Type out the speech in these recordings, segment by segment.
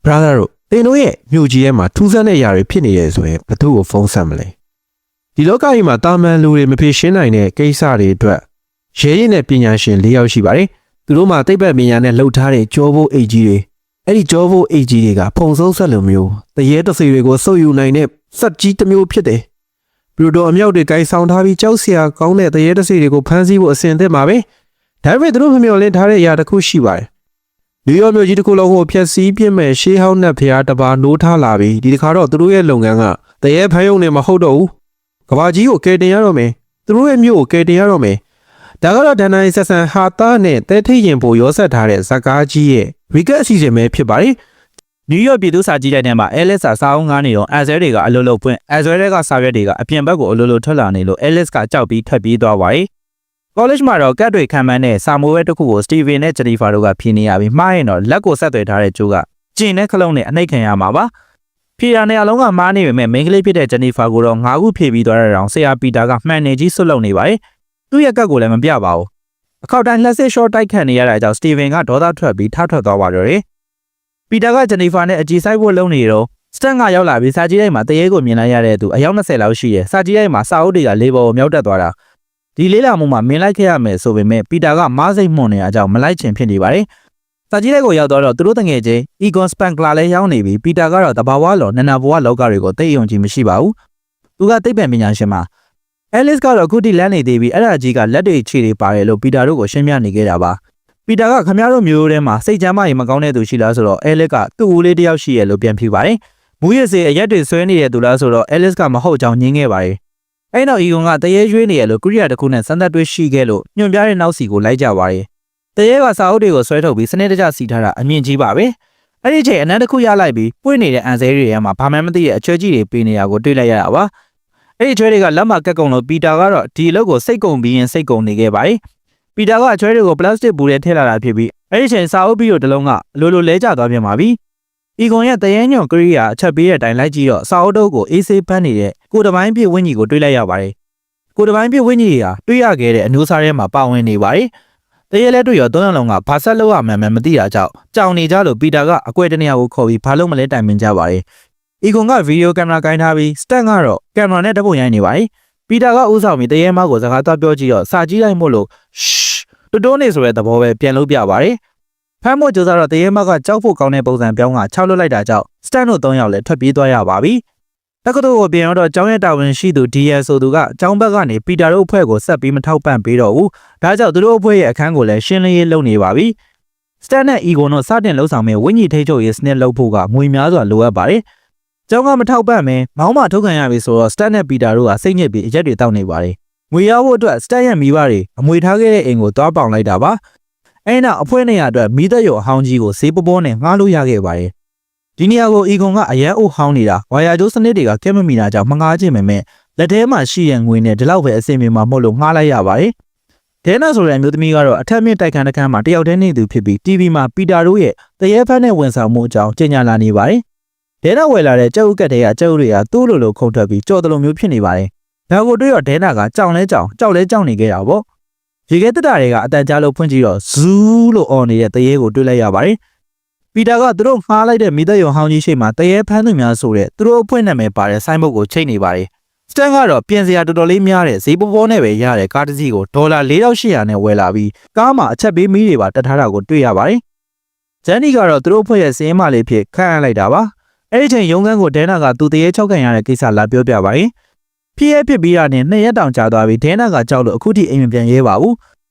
brother တို့တင်တို့ရဲ့မြို့ကြီးထဲမှာထူးဆန်းတဲ့ຢာတွေဖြစ်နေရဆိုရင်ဘသူ့ကိုဖုန်းဆက်မလဲဒီလောကကြီးမှာတာမန်လူတွေမဖြေရှင်းနိုင်တဲ့ကိစ္စတွေအတွက်ရဲရင်တဲ့ပညာရှင်၄ယောက်ရှိပါတယ်သူတို့မှာသိပ္ပံပညာနဲ့လှုပ်ထားတဲ့ကြောဘိုးအိတ်ကြီးတွေအဲ့ဒီကြောဘိုးအိတ်ကြီးတွေကဖုံဆုံးဆက်လိုမျိုးတရေတစီတွေကိုစုပ်ယူနိုင်တဲ့စက်ကြီးတစ်မျိုးဖြစ်တယ်ဘလူတော်အမြောက်တွေကိုင်းဆောင်ထားပြီးကြောက်စရာကောင်းတဲ့တရေတစီတွေကိုဖမ်းဆီးဖို့အစဉ်အသင့်ပါပဲဒါပေမဲ့သူတို့မမျှော်လင့်ထားတဲ့အရာတစ်ခုရှိပါတယ်နယူးယောက်မြို့ကြီးတစ်ခုလုံးကိုဖျက်ဆီးပြစ်မဲ့ရှေးဟောင်းနတ်ဖျားတစ်ပါးနိုးထားလာပြီးဒီတစ်ခါတော့သူတို့ရဲ့လုပ်ငန်းကတရေဖမ်းရုံနဲ့မဟုတ်တော့ဘူးကဘာကြီးကိုကယ်တင်ရတော့မယ်သူတို့ရဲ့မြို့ကိုကယ်တင်ရတော့မယ်ဒါကတော့ဒန်နိုင်ဆက်ဆန်ဟာသားနဲ့တဲထိတ်ရင်ပိုရောဆက်ထားတဲ့ဇကားကြီးရဲ့ရီကက်အစီအစဉ်ပဲဖြစ်ပါတယ်နယူးယောက်ပြည်သူ့စာကြည့်တဲ့နေမှာအဲလစ်စာအုံငားနေတော့အဇဲတွေကအလိုလိုပွင့်အဇဲတွေကစာရွက်တွေကအပြင်ဘက်ကိုအလိုလိုထွက်လာနေလို့အဲလစ်ကကြောက်ပြီးထွက်ပြေးသွားပါတယ်ကောလိပ်မှာတော့ကတ်တွေခံမှန်းတဲ့စာမိုးဝဲတစ်ခုကိုစတီဗင်နဲ့ဂျနီဖာတို့ကဖြေနေရပြီးမှားရင်တော့လက်ကိုဆက်သွယ်ထားတဲ့ကျိုးကကျင်တဲ့ခလုံးနဲ့အနှိတ်ခံရမှာပါဖြေရနေအလုံးကမှားနေပေမဲ့မိန်းကလေးဖြစ်တဲ့ဂျနီဖာကိုတော့9ခုဖြေပြီးသွားတဲ့အောင်ဆရာပီတာကမှန်နေကြီးဆွတ်လုံနေပါတယ်သူ့ရဲ့ကတ်ကိုလည်းမပြပါဘူးအခောက်တိုင်းလက်စစ်ရှော့တိုက်ခတ်နေရတာကြောင့်စတီဗင်ကဒေါသထွက်ပြီးထထွက်သွားပါတော့တယ်ပီတာကဂျနီဖာနဲ့အကြည့်ဆိုင်ဖို့လုပ်နေတော့စတန်ကရောက်လာပြီးစာကြည့်တိုင်းမှာတရေကိုမြင်လိုက်ရတဲ့သူအယောက်20လောက်ရှိရဲ့စာကြည့်တိုင်းမှာစာအုပ်တွေကလေးပေါ်ကိုမြောက်တက်သွားတာဒီလေးလာမှုမှာမင်းလိုက်ခဲ့ရမယ်ဆိုပေမဲ့ပီတာကမားစိတ်မှုန်နေတဲ့အကြောင်းမလိုက်ချင်ဖြစ်နေပါတယ်စာကြည့်တိုင်းကိုရောက်တော့သူတို့တငယ်ချင်းအီဂွန်စပန်ကလာလည်းရောက်နေပြီးပီတာကတော့တဘာဝလောနနာဘဝလောကတွေကိုသိယုံကြည်မရှိပါဘူးသူကသိပ္ပံပညာရှင်မှာအဲလစ်ကတော့အခုထိလမ်းနေသေးပြီးအဲ့ဒါကြီးကလက်တွေခြေတွေပါတယ်လို့ပီတာတို့ကိုရှင်းပြနေခဲ့တာပါပီတာကခမရတို့မျိုးထဲမှာစိတ်ချမ်းသာရင်မကောင်းတဲ့သူရှိလားဆိုတော့အဲလစ်ကသူ့ဦးလေးတယောက်ရှိရဲ့လို့ပြန်ဖြေပါတယ်မူရစေအရက်တွေဆွဲနေတဲ့သူလားဆိုတော့အဲလစ်ကမဟုတ်ကြောင်းညင်းခဲ့ပါတယ်အဲ့နောက်အီဂွန်ကတရေရွေးနေရလို့ကုရိယာတစ်ခုနဲ့စမ်းသပ်တွေ့ရှိခဲ့လို့ညွှန်ပြတဲ့နောက်စီကိုလိုက်ကြပါတယ်တရေကစာအုပ်တွေကိုဆွဲထုတ်ပြီးစနစ်တကျစီထားတာအမြင့်ကြီးပါပဲအဲ့ဒီချိန်အနမ်းတစ်ခုရလိုက်ပြီးပွင့်နေတဲ့အန်ဆဲတွေထဲမှာဘာမှမသိတဲ့အချွဲကြီးတွေပေးနေတာကိုတွေ့လိုက်ရတာပါအဲ့ဒီချွဲတွေကလက်မကက်ကုံလို့ပီတာကတော့ဒီအလုပ်ကိုစိတ်ကုန်ပြီးရင်စိတ်ကုန်နေခဲ့ပါတယ်ပီတာကအချွဲတွေကိုပလတ်စတစ်ဘူးထဲထည့်လာတာဖြစ်ပြီးအဲ့ဒီချိန်စာအုပ်ပြီးတော့တလုံးကအလိုလိုလဲကျသွားပြန်ပါပြီအီဂွန်ရဲ့တရေညွန့်ကရိယာအချက်ပေးတဲ့အတိုင်းလိုက်ကြည့်တော့စာအုပ်တုပ်ကိုအေးဆေးဖမ်းနေတဲ့ကိုတပိုင်းပြည့်ဝင်းကြီးကိုတွေ့လိုက်ရပါတယ်ကိုတပိုင်းပြည့်ဝင်းကြီးဟာတွေ့ရခဲ့တဲ့အမျိုးသားထဲမှာပါဝင်နေပါတယ်တရေလဲတွေ့ရော၃ယောက်လုံးကဘာဆက်လို့ရမှန်းမသိတာကြောင့်ကြောင်နေကြလို့ပီတာကအကွဲတနေရာကိုခေါ်ပြီးဘာလို့မလဲတိုင်ပင်ကြပါတယ်အီဂွန်ကဗီဒီယိုကင်မရာကိုင်းထားပြီးစတန်ကတော့ကင်မရာနဲ့ဓာတ်ပုံရိုက်နေပါတယ်ပီတာကဥဆောင်ပြီးတရေမောက်ကိုစကားသွားပြောကြည့်တော့စာကြည့်လိုက်မို့လို့တိုးတိုးနေဆိုတဲ့သဘောပဲပြန်လို့ပြပါတယ်ဖမ်းဖို့ကြိုးစားတော့တရေမောက်ကကြောက်ဖို့ကောင်းတဲ့ပုံစံပြောင်းက6လွတ်လိုက်တာကြောင့်စတန်တို့3ယောက်လည်းထွက်ပြေးသွားရပါပြီတက္ကသိုလ်ကိုပြန်တော့ကျောင်းရဲ့တာဝန်ရှိသူဒီယယ်ဆိုသူကကျောင်းဘက်ကနေပီတာတို့အဖွဲ့ကိုဆက်ပြီးမထောက်ပံ့ပေးတော့ဘူးဒါကြောင့်သူတို့အဖွဲ့ရဲ့အခန်းကိုလည်းရှင်းလင်းရေးလုပ်နေပါပြီစတန်နဲ့အီဂွန်တို့စတင်လှုပ်ဆောင်မဲ့ဝိညာဉ်ထိချုပ်ရေးစနစ်လုပ်ဖို့ကငွေများစွာလိုအပ်ပါတယ်ကျောင်းကမထောက်ပံ့မဲမောင်းမထုတ်ခံရပြီဆိုတော့စတန်နဲ့ပီတာတို့ကစိတ်ညစ်ပြီးအရက်တွေတောက်နေပါတယ်ငွေရဖို့အတွက်စတန်ရဲ့မိဘတွေအမွေထားခဲ့တဲ့အိမ်ကိုတွားပေါင်လိုက်တာပါအဲ့နောက်အဖွဲ့နေရအတွက်မိသက်ရုံအဟောင်းကြီးကိုဈေးပေါ်နဲ့ငှားလို့ရခဲ့ပါတယ်ဒီနေရာကိုအီဂွန်ကအရန်အိုဟောင်းနေတာဝါယာကျိုးစနစ်တွေကကဲမမီတာကြောင့်မငှားခြင်းပဲမဲ့လက်ထဲမှာရှိတဲ့ငွေနဲ့ဒီလောက်ပဲအစင်မြေမှာမဟုတ်လို့ငှားလိုက်ရပါတယ်ဒဲနာဆိုတဲ့အမျိုးသမီးကတော့အထက်မြင့်တိုက်ခန်းတစ်ခန်းမှာတယောက်တည်းနေသူဖြစ်ပြီး TV မှာပီတာတို့ရဲ့တရေဖက်နဲ့ဝန်ဆောင်မှုအကြောင်းကြေညာလာနေပါတယ်ဒဲနာဝယ်လာတဲ့ကြောက်ဥကတ်တွေကကြောက်တွေကသူ့လိုခုန်ထွက်ပြီးကြော်တလုံးမျိုးဖြစ်နေပါတယ်ဒါကိုတွေ့တော့ဒဲနာကကြောက်လဲကြောက်နေခဲ့တာပေါ့ရေခဲတက်တာတွေကအတန်ကြားလို့ဖွင့်ကြည့်တော့ဇူးလို့အော်နေတဲ့တရေကိုတွေ့လိုက်ရပါတယ်ပီတာကသူတို့ငှားလိုက်တဲ့မိသက်ရုံဟောင်းကြီးရှိမှတရေဖမ်းသူများဆိုတဲ့သူတို့အဖွင့်နာမည်ပါတဲ့ဆိုင်းဘုတ်ကိုချိန်နေပါတယ်စတန်ကတော့ပြင်စရာတော်တော်လေးများတဲ့ဈေးပေါ်နဲ့ပဲရတဲ့ကားတစ်စီးကိုဒေါ်လာ4800နဲ့ဝယ်လာပြီးကားမှာအချက်ပေးမီးတွေပါတက်ထားတာကိုတွေ့ရပါတယ်ဂျန်နီကတော့သူတို့အဖွဲ့ရဲ့စင်းမလေးဖြစ်ခန့်အပ်လိုက်တာပါအဲ့ဒီချိန်ရုံးခန်းကိုဒဲနာကသူတရေ6ခံရတဲ့ကိစ္စလာပြောပြပါတယ်ဖြစ်ပြီးတာနဲ့2ရက်တောင်ကြာသွားပြီဒဲနာကကြောက်လို့အခုထိအိမ်မပြန်ရဲပါဘူး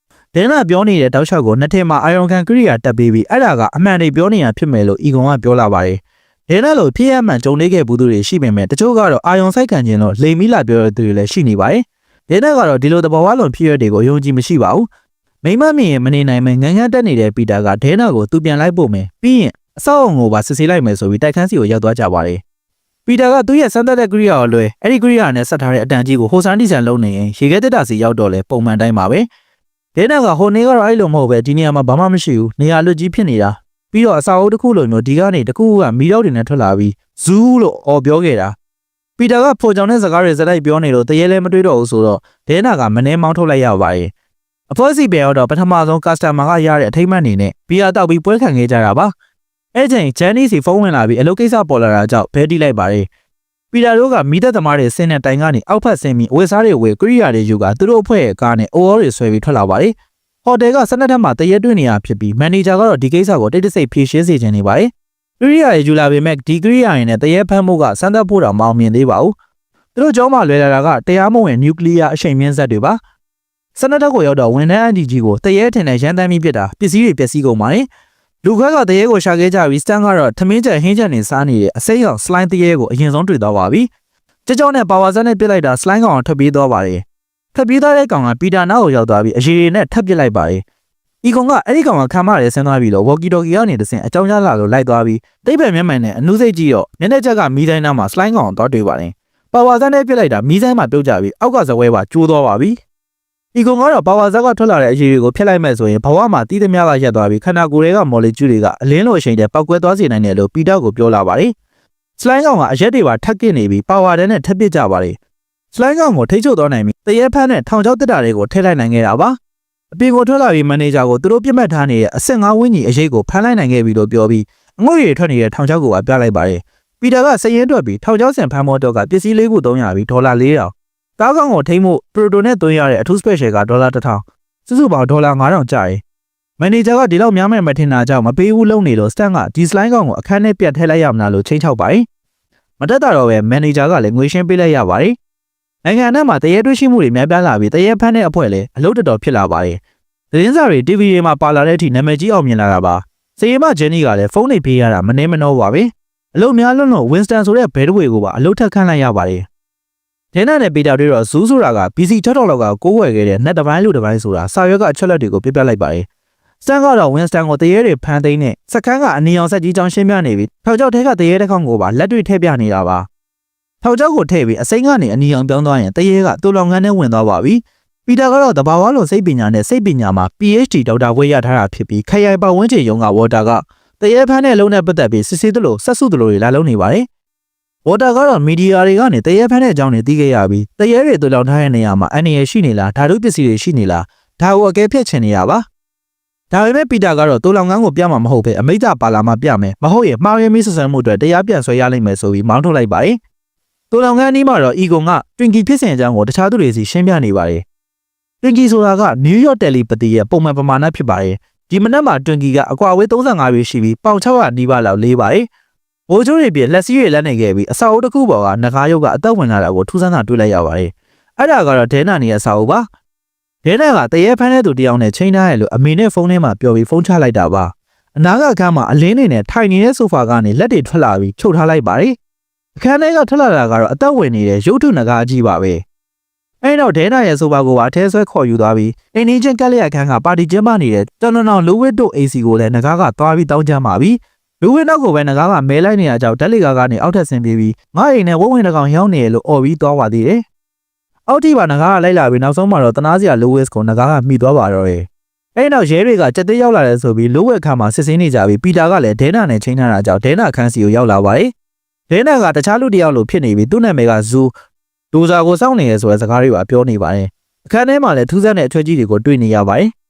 ဒဲနာပြောနေတဲ့တောက်လျှောက်ကိုနှစ်ထင်မှာအာယုံခံကရိယာတက်ပေးပြီးအဲ့ဒါကအမှန်တွေပြောနေတာဖြစ်မယ်လို့အီဂွန်ကပြောလာပါတယ်ဒဲနာလို့ဖြစ်ရမှန်ကြုံနေခဲ့ဘူးသူတွေရှိပေမဲ့တချို့ကတော့အာယုံဆိုင်ခံခြင်းလို့လိမ်မီလာပြောတဲ့သူတွေလည်းရှိနေပါတယ်ဒဲနာကတော့ဒီလိုတဘောဝလွန်ဖြစ်ရတွေကိုယုံကြည်မရှိပါဘူးမိမမြင်ရင်မနေနိုင်မဲ့ငန်းငန်းတက်နေတဲ့ပီတာကဒဲနာကိုသူပြန်လိုက်ဖို့မယ်ပြီးရင်အဆောက်အုံကိုပါစစ်ဆေးလိုက်မယ်ဆိုပြီးတိုက်ခန်းစီကိုရောက်သွားကြပါတယ်ပီတာကသူ့ရဲ့စမ်းသပ်တဲ့ကရိယာကိုလွယ်အဲ့ဒီကရိယာနဲ့ဆက်ထားတဲ့အတန်ကြီးကိုဟိုဆန်တီဆန်လုံးနေရင်ရေခဲတက်တာစီရောက်တော့လဲပုံမှန်တိုင်းပါပဲဒဲနာကဟိုနေကတော့အဲ့လိုမဟုတ်ပဲဒီနေရာမှာဘာမှမရှိဘူးနေရာလွတ်ကြီးဖြစ်နေတာပြီးတော့အစာအုပ်တစ်ခုလိုမျိုးဒီကနေတစ်ခုကမီးတောက်တွေနဲ့ထွက်လာပြီးဇူးလို့အော်ပြောခဲ့တာပီတာကဖိုကြောင်တဲ့စကားတွေစလိုက်ပြောနေလို့တရေလဲမတွေ့တော့ဘူးဆိုတော့ဒဲနာကမနှဲမောင်းထုတ်လိုက်ရပါတယ်အဖွဲ့စီပြန်တော့ပထမဆုံးကစတမာကရတဲ့အထိမ်းအမှတ်အနေနဲ့ဘီယာတောက်ပြီးပွဲခံခဲ့ကြတာပါ အဲ့ချိန်ဂျန်နီစီဖုန်းဝင်လာပြီးအလုပ်ကိစ္စပေါ်လာတာကြောင့်ဘဲတီးလိုက်ပါတယ်ပီတာတို့ကမိသက်သမားတွေဆင်းတဲ့တိုင်ကနေအောက်ဖက်ဆင်းပြီးအဝတ်စားတွေဝယ်ကိရိယာတွေယူကသူတို့အဖွဲ့ရဲ့ကားနဲ့အိုအော်တွေဆွဲပြီးထွက်လာပါတယ်ဟိုတယ်က12ထပ်မှာတရက်တွေ့နေရဖြစ်ပြီးမန်နေဂျာကတော့ဒီကိစ္စကိုတိတ်တဆိတ်ဖြေရှင်းစေချင်နေပါတယ်ကိရိယာတွေယူလာပေမဲ့ဒီကိရိယာတွေနဲ့တရက်ဖမ်းမှုကစမ်းသပ်ဖို့တော့မအောင်မြင်သေးပါဘူးသူတို့ကျောင်းမှာလွယ်လာတာကတရားမဝင်နျူကလ িয়ার အရှိန်မြင့်ဇက်တွေပါ12ထပ်ကိုရောက်တော့ဝန်ထမ်းအန်တီကြီးကိုတရက်ထင်တဲ့ရန်တမ်းပြီးပြစ်တာပစ္စည်းတွေပျက်စီးကုန်ပါတယ်လူခွဲကတရေကိုရှာခဲ့ကြပြီးစတန်ကတော့ထမင်းချက်ဟင်းချက်နေစားနေတဲ့အစိမ်းရောင်စလိုင်းတရေကိုအရင်ဆုံးတွေ့သွားပါပြီ။ကြောက်နဲ့ပါဝါဇက်နဲ့ပစ်လိုက်တာစလိုင်းကောင်ထွက်ပြေးသွားပါတယ်။ထွက်ပြေးသွားတဲ့ကောင်ကပီတာနာကိုရောက်သွားပြီးအရေတွေနဲ့ထပ်ပစ်လိုက်ပါတယ်။ဤကောင်ကအဲ့ဒီကောင်ကခံမရဲဆင်းသွားပြီးတော့ဝေါ်ကီတိုကီကနေတဆင်အကြောင်းကြားလာလို့လိုက်သွားပြီးတိတ်ပဲမျက်မှန်နဲ့အနုစိတ်ကြည့်တော့မျက်နှာချက်ကမီးတိုင်းနားမှာစလိုင်းကောင်တော့တွေ့ပါတယ်။ပါဝါဇက်နဲ့ပစ်လိုက်တာမီးဆိုင်မှာပြုတ်ကြပြီးအောက်ကဇပွဲပါကျိုးသွားပါပြီ။ဒီကောင်ကတော့ပါဝါဇက်ကထွက်လာတဲ့အရေတွေကိုဖျက်လိုက်မဲ့ဆိုရင်ဘဝမှာတီးသမျှကရက်သွားပြီးခန္ဓာကိုယ်တွေကမော်လီကျူးတွေကအလင်းလိုအချိန်တည်းပောက်ကွဲသွားစေနိုင်တယ်လို့ပီတာကိုပြောလာပါတယ်။စလိုင်းကောင်ကအရက်တွေပါထပ်ကစ်နေပြီးပါဝါတဲ့နဲ့ထပ်ပစ်ကြပါတယ်။စလိုင်းကောင်ကိုထိချုပ်သွားနိုင်ပြီးတရက်ဖန်းနဲ့ထောင်ချောက်တက်တာတွေကိုထည့်လိုက်နိုင်ခဲ့တာပါ။အပြင်ကိုထွက်လာပြီးမန်နေဂျာကိုသူတို့ပြစ်မှတ်ထားနေတဲ့အဆင့်5ဝန်းကြီးအရေးကိုဖမ်းလိုက်နိုင်ခဲ့ပြီလို့ပြောပြီးအငွေ့တွေထွက်နေတဲ့ထောင်ချောက်ကိုပြလိုက်ပါတယ်။ပီတာကစရင်တွက်ပြီးထောင်ချောက်ဆင်ဖမ်းမောတော့ကပစ္စည်းလေးခု300ပြီးဒေါ်လာ400ကားကောင်ကိုထိမ့်မှုပရိုတိုနဲ့သွင်းရတဲ့အထူးစပက်ရှယ်ကဒေါ်လာ1000စုစုပေါင်းဒေါ်လာ9000ကျတယ်။မန်နေဂျာကဒီလောက်များမယ်မထင်တာကြောင့်မပေးဘူးလုံးနေလို့စတန်ကဒီစလိုင်းကောင်ကိုအခန်းထဲပြတ်ထည့်လိုက်ရမလားလို့ချိန်ချောက်ပါတယ်။မတက်တာတော့ပဲမန်နေဂျာကလည်းငွေရှင်းပေးလိုက်ရပါတယ်။နိုင်ငံထဲမှာတရေတွေ့ရှိမှုတွေများပြားလာပြီးတရေဖမ်းတဲ့အဖွဲ့လည်းအလုပ်တော်ဖြစ်လာပါတယ်။သတင်းစာတွေ TV တွေမှာပါလာတဲ့အထိနာမည်ကြီးအောင်မြင်လာတာပါ။စရီမဂျန်နီကလည်းဖုန်းတွေပေးရတာမနှဲမနှောပါပဲ။အလုပ်များလွန်းလို့ဝင်းစတန်ဆိုတဲ့ဘဲတဝေကိုပါအလုပ်ထက်ခန့်လိုက်ရပါတယ်။ဒဲနာနဲ့ပီတာတွေတော့ဇူးဆိုတာက BC 6000လောက်ကကိုးဝယ်ခဲ့တဲ့နက်တစ်ပိုင်းလူတစ်ပိုင်းဆိုတာစာရွက်ကအချက်လက်တွေကိုပြပြလိုက်ပါတယ်။စတန်ကတော့ဝင်းစတန်ကိုတရေတွေဖမ်းသိမ်းတဲ့စကန်ကအနီအောင်ဆက်ကြီးချောင်းရှင်းပြနေပြီးထောက်ချောက်ထဲကတရေတစ်ခေါက်ကိုပါလက်တွေ့ထည့်ပြနေတာပါ။ထောက်ချောက်ကိုထည့်ပြီးအစိမ်းကနေအနီအောင်ပြောင်းသွားရင်တရေကတူလောင်ငန်းနဲ့ဝင်သွားပါပြီ။ပီတာကတော့တဘာဝလုံးစိတ်ပညာနဲ့စိတ်ပညာမှာ PhD ဒေါက်တာဝေးရထားတာဖြစ်ပြီးခရိုင်ပတ်ဝန်းကျင်ရုံးကဝေါ်တာကတရေဖမ်းတဲ့လုံးနဲ့ပတ်သက်ပြီးစစ်ဆေးသလိုဆက်စုသလိုတွေလာလုံးနေပါတယ်။ဝေါ်တာကတော့မီဒီယာတွေကနေတရေဖမ်းတဲ့အကြောင်းတွေသိခဲ့ရပြီးတရေတွေတူလောင်ထားတဲ့နေရာမှာအန္တရာယ်ရှိနေလားဓာတုပစ္စည်းတွေရှိနေလားဒါကိုအကဲဖြတ်ချင်နေရပါဒါပေမဲ့ပီတာကတော့တူလောင်ငန်းကိုပြမှာမဟုတ်ပဲအမိန့်ပါလာမှပြမယ်မဟုတ်ရင်မှားယွင်းမိဆက်ဆံမှုအတွက်တရားပြန်ဆွဲရလိမ့်မယ်ဆိုပြီးမောင်းထုတ်လိုက်ပါတယ်တူလောင်ငန်းအနီးမှာတော့အီဂွန်ကတွင်ကီဖြစ်စဉ်အကြောင်းကိုတခြားသူတွေစီရှင်းပြနေပါတယ်တွင်ကီဆိုတာကနယူးယောက်တယ်လီပတီရဲ့ပုံမှန်ပမာဏဖြစ်ပါတယ်ဒီမနက်မှာတွင်ကီကအကွာအဝေး35ပေရှိပြီးပေါင်600နီးပါးလောက်လေးပါတယ်ဘိုးကျိုးတွေပြလက်စည်းတွေလက်နေခဲ့ပြီးအစာအုပ်တစ်ခုပေါ်ကနဂါးရုပ်ကအသက်ဝင်လာတာကိုထူးဆန်းစွာတွေ့လိုက်ရပါတယ်။အဲ့ဒါကတော့ဒဲနာနေရဲ့အစာအုပ်ပါ။ဒဲနာကတရေဖမ်းတဲ့သူတယောက်နဲ့ချိန်ထားရလို့အမေနဲ့ဖုန်းထဲမှာပြောပြီးဖုန်းချလိုက်တာပါ။အနာကအခန်းမှာအလင်းနေနဲ့ထိုင်နေတဲ့ဆိုဖာကနေလက်တွေထွက်လာပြီးချုပ်ထားလိုက်ပါတယ်။အခန်းထဲကထွက်လာတာကတော့အသက်ဝင်နေတဲ့ရုပ်ထုနဂါးအကြီးပါပဲ။အဲ့တော့ဒဲနာရဲ့ဆိုဖာကိုပါအထဲဆွဲခေါ်ယူသွားပြီးအိမ်နေချင်းကက်လက်အခန်းကပါတီကျင်းပနေတဲ့တန်တော်လူဝစ်တို့ AC ကိုလည်းနဂါးကသွားပြီးတောင်းချမ်းပါပြီ။လူဝင်းနောက်ကိုပဲနဂါးကမဲလိုက်နေရကြောင်းဓာတ်လေကားကနေအောက်ထပ်ဆင်းပြေးပြီးငါ့အိမ်နဲ့ဝုန်းဝင်တကောင်ရောက်နေရလို့អော်ပြီးသွားပါသေးတယ်။အောက်ထိပါနဂါးကလိုက်လာပြီးနောက်ဆုံးမှာတော့တနာစရာလူဝစ်ကိုနဂါးကမိသွားပါတော့တယ်။အဲ့နောက်ရဲတွေကကြက်သေးရောက်လာတယ်ဆိုပြီးလူဝစ်အခါမှာစစ်ဆေးနေကြပြီးပီတာကလည်းဒဲနာနဲ့ချိန်ထားတာကြောင့်ဒဲနာခန်းစီကိုရောက်လာပါတယ်။ဒဲနာကတခြားလူတယောက်လိုဖြစ်နေပြီးသူ့နာမည်ကဇူဒိုဇာကိုစောင့်နေရဆိုတဲ့စကားတွေပါပြောနေပါတယ်။အခန်းထဲမှာလည်းထူးဆန်းတဲ့အထွေကြီးတွေကိုတွေ့နေရပါတယ်။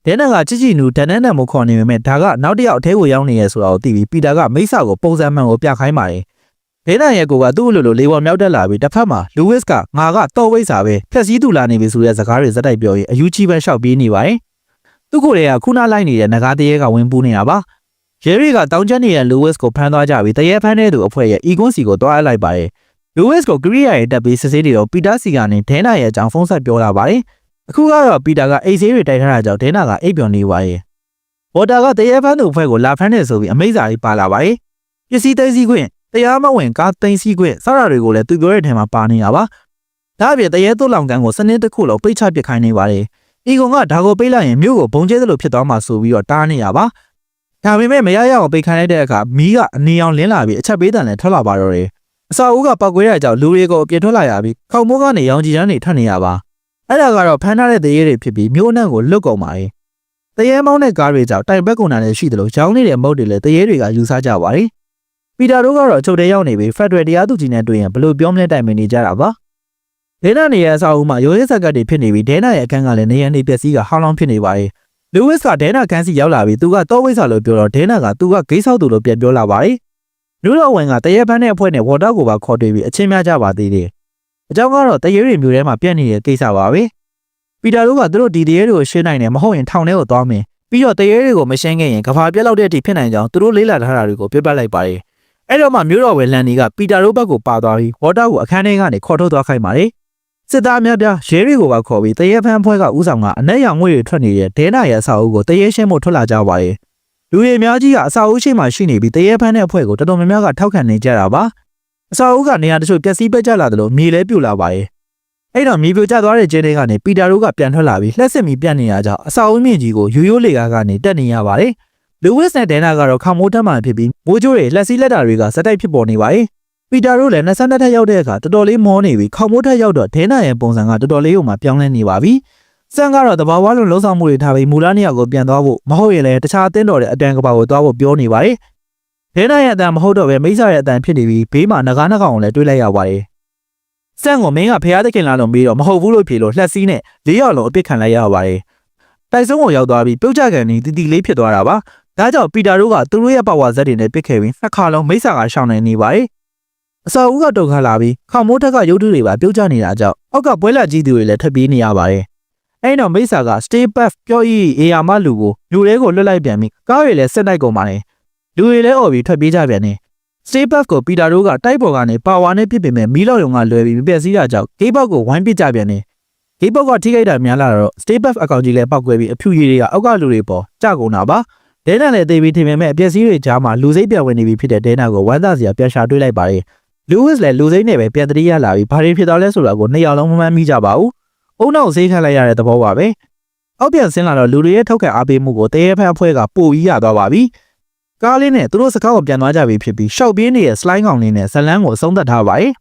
ဒဲနာကချစ်ချီနူဒန်နန်နန်မို့ခေါ်နေပေမဲ့ဒါကနောက်တစ်ယောက်အထဲကိုရောက်နေရဆိုတာကိုသိပြီးပီတာကမိစ္ဆာကိုပုံစံမှန်ကိုပြခိုင်းပါတယ်။ဒဲနာရဲ့ကိုကသူ့အလိုလိုလေးပေါ်မြောက်တက်လာပြီးတစ်ဖက်မှာလူဝစ်ကငါကတော့ဝိတ်စာပဲဖြက်စီးသူလာနေပြီဆိုတဲ့စကားတွေဇက်တိုက်ပြောရင်အယူကြီးပဲရှောက်ပြေးနေပါတယ်။သူ့ကိုယ်တည်းကခုနလိုက်နေတဲ့နဂါးတရေကဝင်ပူးနေတာပါ။ရဲတွေကတောင်းကျနေတဲ့လူဝစ်ကိုဖမ်းသွားကြပြီးတရေဖမ်းတဲ့သူအဖွဲ့ရဲ့အီကွန်စီကိုတွားလိုက်ပါတယ်။လူဝစ်ကိုကရိယာရဲ့တက်ပြီးစစ်ဆေးတွေတော့ပီတာစီကနေဒဲနာရဲ့အကြောင်းဖုန်းဆက်ပြောလာပါတယ်။အခုကတော့ပီတာကအိတ်ဆေးတွေတိုက်ထားတာကြောင့်ဒဲနာကအိပ်ပျော်နေပါရဲ့။ဝေါ်တာကတရေဖမ်းသူအဖွဲ့ကိုလာဖမ်းနေဆိုပြီးအမိန့်စာလေးပါလာပါတယ်။ပစ္စည်းသိမ်းဆည်းခွင့်တရားမဝင်ကားသိမ်းဆည်းခွင့်စတာတွေကိုလည်းသူပြောတဲ့ထဲမှာပါနေတာပါ။ဒါ့အပြင်တရေသွတ်လောင်ကန်ကိုစနစ်တစ်ခုလုံးပိတ်ချပစ်ခိုင်းနေပါတယ်။အီကွန်ကဒါကိုပိတ်လိုက်ရင်မြို့ကိုဘုံကျဲသလိုဖြစ်သွားမှာဆိုပြီးတော့တားနေတာပါ။ဒါပေမဲ့မရရအောင်ပိတ်ခိုင်းလိုက်တဲ့အခါမီးကအနီအောင်လင်းလာပြီးအချက်ပေးတန်လည်းထွက်လာပါတော့တယ်။အစာအိုးကပောက်ကွဲတဲ့အကြောင်းလူတွေကိုအပြစ်ထွက်လာရပြီးခေါမိုးကနေရောင်ကြီးတန်းတွေထွက်နေရပါ။အဲ့ဒါကတော့ဖမ်းထားတဲ့တရေတွေဖြစ်ပြီးမြို့အနှံ့ကိုလွတ်ကုန်ပါရဲ့။တရေမောင်းတဲ့ကားတွေကြောင့်တိုင်ဘက်ကုန်တာလည်းရှိတယ်လို့ရောင်းနေတဲ့မုတ်တွေလည်းတရေတွေကယူဆကြပါတယ်။ပီတာတို့ကတော့ချုပ်တဲ့ရောက်နေပြီးဖက်ဒရယ်တရားသူကြီးနဲ့တွေ့ရင်ဘယ်လိုပြောမလဲတိုင်ပင်နေကြတာပါ။ဒဲနာနေရဲ့အစာအုပ်မှာရိုးရဲဆက်ကတ်တွေဖြစ်နေပြီးဒဲနာရဲ့အခန်းကလည်းနေရန်နေပျက်စီးကဟောင်းလောင်းဖြစ်နေပါတယ် လူဝစ်ကဒဲနာခန်းစီရောက်လာပြီးသူကတော့ဝိတ်စာလို့ပြောတော့ဒဲနာကသူကဂိတ်ဆောက်သူလို့ပြန်ပြောလာပါတယ်လူတော်ဝင်ကတရေဖန်းတဲ့အဖွဲ့နဲ့ဝေါ်တာကိုပါခေါ်တွေ့ပြီးအချင်းများကြပါသေးတယ်အကြောင်းကတော့တရေတွေမျိုးထဲမှာပြက်နေတဲ့ကိစ္စပါပဲပီတာတို့ကသူတို့ဒီတရေတွေကိုရှင်းနိုင်တယ်မဟုတ်ရင်ထောင်ထဲကိုသွားမယ်ပြီးတော့တရေတွေကိုမရှင်းခဲ့ရင်ကဘာပြက်လောက်တဲ့အထိဖြစ်နိုင်ကြောင်းသူတို့လေးလာထားတာတွေကိုပြတ်လိုက်ပါတယ်အဲ့တော့မှမျိုးတော်ဝင်လန်နီကပီတာတို့ဘက်ကိုပါသွားပြီးဝေါ်တာကိုအခန်းထဲကနေခေါ်ထုတ်သွားခိုင်းပါတယ်စစ်သားများပြရဲတွေကိုပါခေါ်ပြီးတရေဖန်းအဖွဲ့ကဦးဆောင်ကအနက်ရောင်ငွေတွေထွက်နေတဲ့ဒဲနာရဲ့အဆောက်အဦကိုတရေရှင်းဖို့ထွက်လာကြပါတယ်လူတွေအများကြီးကအဆောက်အဦရှိမှရှိနေပြီးတရေဖန်းတဲ့အဖွဲ့ကိုတော်တော်များများကထောက်ခံနေကြတာပါအဆောက်အဦကနေရာတချို့ပျက်စီးပက်ကျလာတယ်လို့မြေလဲပြိုလာပါတယ်အဲ့တော့မြေပြိုကျသွားတဲ့ကျင်းတွေကနေပီတာတို့ကပြန်ထွက်လာပြီးလှက်စစ်မီပြတ်နေရကြောင်းအဆောက်အဦမြင့်ကြီးကိုရိုးရိုးလေကားကနေတက်နေရပါတယ်လူဝစ်နဲ့ဒဲနာကတော့ခေါမိုးတက်မှဖြစ်ပြီးမိုးကြိုးတွေလက်စီးလက်တာတွေကစက်တိုက်ဖြစ်ပေါ်နေပါတယ်ပီတာတို့လည်း22ထက်ရောက်တဲ့အခါတော်တော်လေးမောနေပြီးခေါမိုးထက်ရောက်တော့ဒဲနာရဲ့ပုံစံကတော်တော်လေးကိုမှပြောင်းလဲနေပါပြီစံကတော့တဘာဝလုံးလုံးဆောင်မှုတွေထားပြီးမူလာနေရာကိုပြန်သွားဖို့မဟုတ်ရင်လည်းတခြားအသင်းတော်တဲ့အတန်ကပါကိုသွားဖို့ပြောနေပါတယ်ဒဲနာရဲ့အတန်မဟုတ်တော့ပဲမိစ္ဆာရဲ့အတန်ဖြစ်နေပြီးဘေးမှာငကားနှကောင်ကိုလည်းတွေးလိုက်ရပါတယ်စံကိုမင်းကဖျားသခင်လာလို့ပြီးတော့မဟုတ်ဘူးလို့ဖြေလို့လှက်စီးနဲ့၄ရောက်လုံးအပြစ်ခံလိုက်ရပါတယ်တိုက်စုံကိုရောက်သွားပြီးပြုတ်ကြကန်နေတီတီလေးဖြစ်သွားတာပါဒါကြောင့်ပီတာတို့ကသူတို့ရဲ့ပါဝါဇက်တွေနဲ့ပစ်ခဲ့ပြီးနှစ်ခါလုံးမိစ္ဆာကရှောင်နေပါတယ်အဆောက်အဦကတုန်ခါလာပြီးခေါမိုးထက်ကရုပ်ထုတွေပါပြုတ်ကျနေတာကြောင့်အောက်ကပွဲလာကြီးသူတွေလည်းထပ်ပြေးနေရပါတယ်အဲ့တော့မိစ္ဆာက stay buff ပြောဤအေယာမလူကိုလူတွေကိုလွတ်လိုက်ပြန်ပြီးကားတွေလည်းစစ်တိုက်ကုန်ပါတယ်လူတွေလည်းអော်ပြီးထွက်ပြေးကြပြန်တယ် stay buff ကိုပီတာတို့ကတိုက်ပေါ်ကနေပါဝါနဲ့ပစ်ပင်မဲ့မီးလောက်ရုံကလွယ်ပြီးမပြည့်စည်တာကြောင့်ဂိတ်ဘောက်ကိုဝိုင်းပစ်ကြပြန်တယ်ဂိတ်ဘောက်ကထိခိုက်တာများလာတော့ stay buff အကောင့်ကြီးလည်းပောက်ကွဲပြီးအဖြူရည်တွေကအောက်ကလူတွေပေါ်ကျကုန်တာပါဒဲနာလည်းသေပြီးထင်ပေမဲ့အပျက်စီးတွေကြားမှာလူစိတ်ပြဝင်နေပြီဖြစ်တဲ့ဒဲနာကိုဝမ်းသာစရာပြန်ရှာတွေးလိုက်ပါတယ်လူဝစ်လည်းလူစိတ်နဲ့ပဲပြန်တတိယလာပြီးဘာတွေဖြစ်သွားလဲဆိုတာကိုနှစ်ယောက်လုံးမမှန်းမိကြပါဘူးအုံနောက်ဆေးခန့်လိုက်ရတဲ့သဘောပါပဲအောက်ပြန်ဆင်းလာတော့လူတွေရဲ့ထောက်ခံအားပေးမှုကိုတရေဖန်းအဖွဲ့ကပို့ပြီးရသွားပါပြီကားလေးနဲ့သူတို့စကားကိုပြန်သွားကြပြီဖြစ်ပြီးရှောက်ပြင်းနေတဲ့ slide ကောင်လေးနဲ့ဇလန်းကိုအဆုံးသတ်ထားပါတယ်